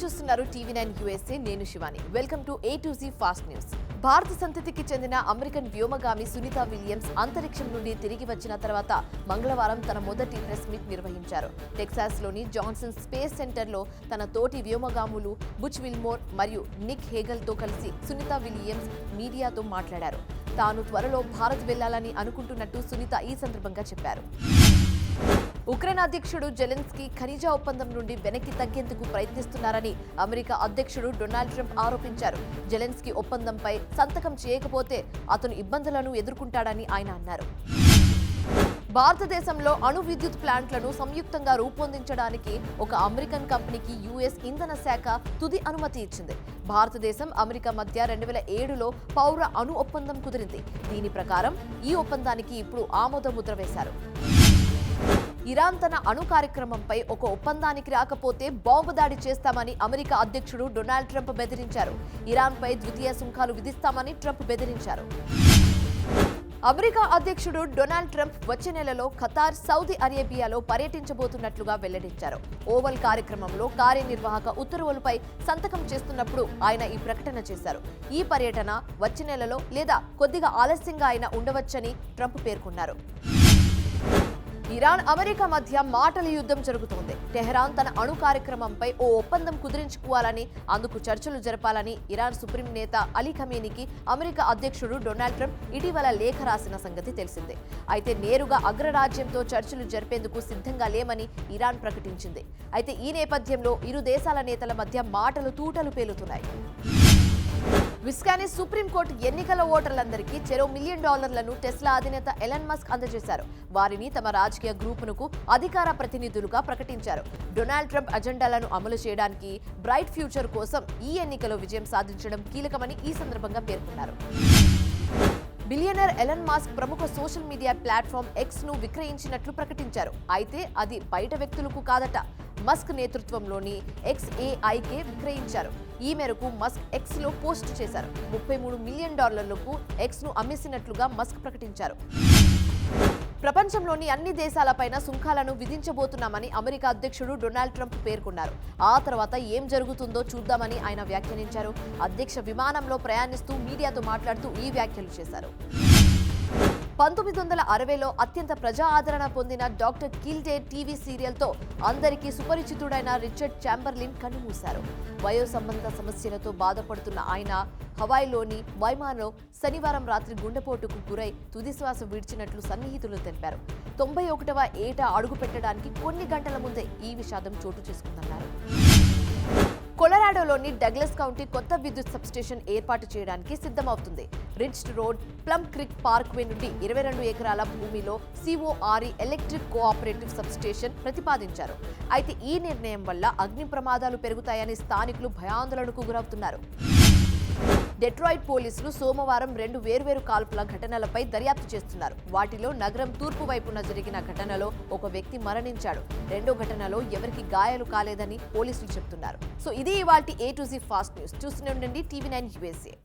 చూస్తున్నారు TV9 USA. నేను Shivani. Welcome to A to Z fast news. భారత సంతతికి చెందిన అమెరికన్ వ్యోమగామి సునీతా విలియమ్స్ అంతరిక్షం నుండి తిరిగి వచ్చిన తర్వాత మంగళవారం తన మొదటి ప్రెస్ మీట్ నిర్వహించారు. టెక్సాస్లోని జాన్సన్ స్పేస్ సెంటర్లో తన తోటి వ్యోమగాములు బుచ్ విల్మోర్ మరియు నిక్ హేగల్తో కలిసి సునీతా విలియమ్స్ మీడియాతో మాట్లాడారు. తాను త్వరలో భారత్ వెళ్లాలని అనుకుంటున్నట్టు సునీత ఈ సందర్భంగా చెప్పారు. ఉక్రెయిన్ అధ్యక్షుడు జెలెన్స్కీ ఖనిజ ఒప్పందం నుండి వెనక్కి తగ్గేందుకు ప్రయత్నిస్తున్నారని అమెరికా అధ్యక్షుడు డొనాల్డ్ ట్రంప్ ఆరోపించారు. జెలెన్స్కీ ఒప్పందంపై సంతకం చేయకపోతే అతను ఇబ్బందులను ఎదుర్కొంటాడని ఆయన అన్నారు. భారతదేశంలో అణు విద్యుత్ ప్లాంట్లను సంయుక్తంగా రూపొందించడానికి ఒక అమెరికన్ కంపెనీకి US ఇంధన శాఖ తుది అనుమతి ఇచ్చింది. భారతదేశం అమెరికా మధ్య 2007లో పౌర అణు ఒప్పందం కుదిరింది. దీని ప్రకారం ఈ ఒప్పందానికి ఇప్పుడు ఆమోద ముద్ర వేశారు. ఇరాన్ తన అణు కార్యక్రమంపై ఒక ఒప్పందానికి రాకపోతే బాంబు దాడి చేస్తామని అమెరికా అధ్యక్షుడు డొనాల్డ్ ట్రంప్ బెదిరించారు. ఇరాన్పై ద్వితీయ సుంకాలు విధిస్తామని ట్రంప్ బెదిరించారు. అమెరికా అధ్యక్షుడు డొనాల్డ్ ట్రంప్ వచ్చే నెలలో ఖతార్, సౌదీ అరేబియాలో పర్యటించబోతున్నట్లుగా వెల్లడించారు. ఓవల్ కార్యక్రమంలో కార్యనిర్వాహక ఉత్తర్వులపై సంతకం చేస్తున్నప్పుడు ఆయన ఈ ప్రకటన చేశారు. ఈ పర్యటన వచ్చే నెలలో లేదా కొద్దిగా ఆలస్యంగా అయినా ఉండవచ్చని ట్రంప్ పేర్కొన్నారు. ఇరాన్, అమెరికా మధ్య మాటల యుద్ధం జరుగుతోంది. టెహరాన్ తన అణు కార్యక్రమంపై ఓ ఒప్పందం కుదిరించుకోవాలని, అందుకు చర్చలు జరపాలని ఇరాన్ సుప్రీం నేత అలీ ఖమేనీకి అమెరికా అధ్యక్షుడు డొనాల్డ్ ట్రంప్ ఇటీవల లేఖ రాసిన సంగతి తెలిసిందే. అయితే నేరుగా అగ్రరాజ్యంతో చర్చలు జరిపేందుకు సిద్ధంగా లేమని ఇరాన్ ప్రకటించింది. అయితే ఈ నేపథ్యంలో ఇరు దేశాల నేతల మధ్య మాటలు తూటలు పేలుతున్నాయి. విస్కానిస్ సుప్రీంకోర్టు ఎన్నికల ఓటర్లందరికీ చెరో $1 మిలియన్ టెస్లా అధినేత ఎలన్ మస్క్ అందజేశారు. వారిని తమ రాజకీయ గ్రూపునకు అధికార ప్రతినిధులుగా ప్రకటించారు. డొనాల్డ్ ట్రంప్ అజెండాలను అమలు చేయడానికి, బ్రైట్ ఫ్యూచర్ కోసం ఈ ఎన్నికలో విజయం సాధించడం కీలకమని ఈ సందర్భంగా పేర్కొన్నారు. బిలియనర్ ఎలన్ మస్క్ ప్రముఖ సోషల్ మీడియా ప్లాట్ఫామ్ X ను విక్రయించినట్లు ప్రకటించారు. అయితే అది బయట వ్యక్తులకు కాదట, మస్క్ నేతృత్వంలోని XAIకే విక్రయించారు. ఈ మేరకు మస్క్ Xలో పోస్ట్ చేశారు. $33 మిలియన్ X ను అమ్మేసినట్లుగా మస్క్ ప్రకటించారు. ప్రపంచంలోని అన్ని దేశాలపైన సుంకాలను విధించబోతున్నామని అమెరికా అధ్యక్షుడు డొనాల్డ్ ట్రంప్ పేర్కొన్నారు. ఆ తర్వాత ఏం జరుగుతుందో చూద్దామని ఆయన వ్యాఖ్యానించారు. అధ్యక్ష విమానంలో ప్రయాణిస్తూ మీడియాతో మాట్లాడుతూ ఈ వ్యాఖ్యలు చేశారు. 1960లో అత్యంత ప్రజా ఆదరణ పొందిన డాక్టర్ కిల్డే టీవీ సీరియల్తో అందరికీ సుపరిచితుడైన రిచర్డ్ చాంబర్లిన్ కన్నుమూశారు. వయో సంబంధ సమస్యలతో బాధపడుతున్న ఆయన హవాయిలోని వైమాలో శనివారం రాత్రి గుండెపోటుకు గురై తుదిశ్వాస విడిచినట్లు సన్నిహితులు తెలిపారు. 91వ ఏట అడుగుపెట్టడానికి కొన్ని గంటల ముందే ఈ విషాదం చోటు చేసుకుందన్నారు. కొలరాడోలోని డగ్లస్ కౌంటీ కొత్త విద్యుత్ సబ్స్టేషన్ ఏర్పాటు చేయడానికి సిద్ధమవుతుంది. Ridge road, plum creek parkway నుండి 22 ఎకరాల భూమిలో CORE ఎలక్ట్రిక్ కోఆపరేటివ్ సబ్స్టేషన్ ప్రతిపాదించారు. అయితే ఈ నిర్ణయం వల్ల అగ్ని ప్రమాదాలు పెరుగుతాయని స్థానికులు భయాందోళనకు గురవుతున్నారు. డెట్రాయిట్ పోలీసులు సోమవారం 2 వేర్వేరు కాల్పుల ఘటనలపై దర్యాప్తు చేస్తున్నారు. వాటిలో నగరం తూర్పు వైపున జరిగిన ఘటనలో ఒక వ్యక్తి మరణించాడు. రెండో ఘటనలో ఎవరికి గాయాలు కాలేదని పోలీసులు చెబుతున్నారు. సో ఇది ఇవాల్టి A to Z fast news. చూస్తూనే ఉండండి TV9 USA.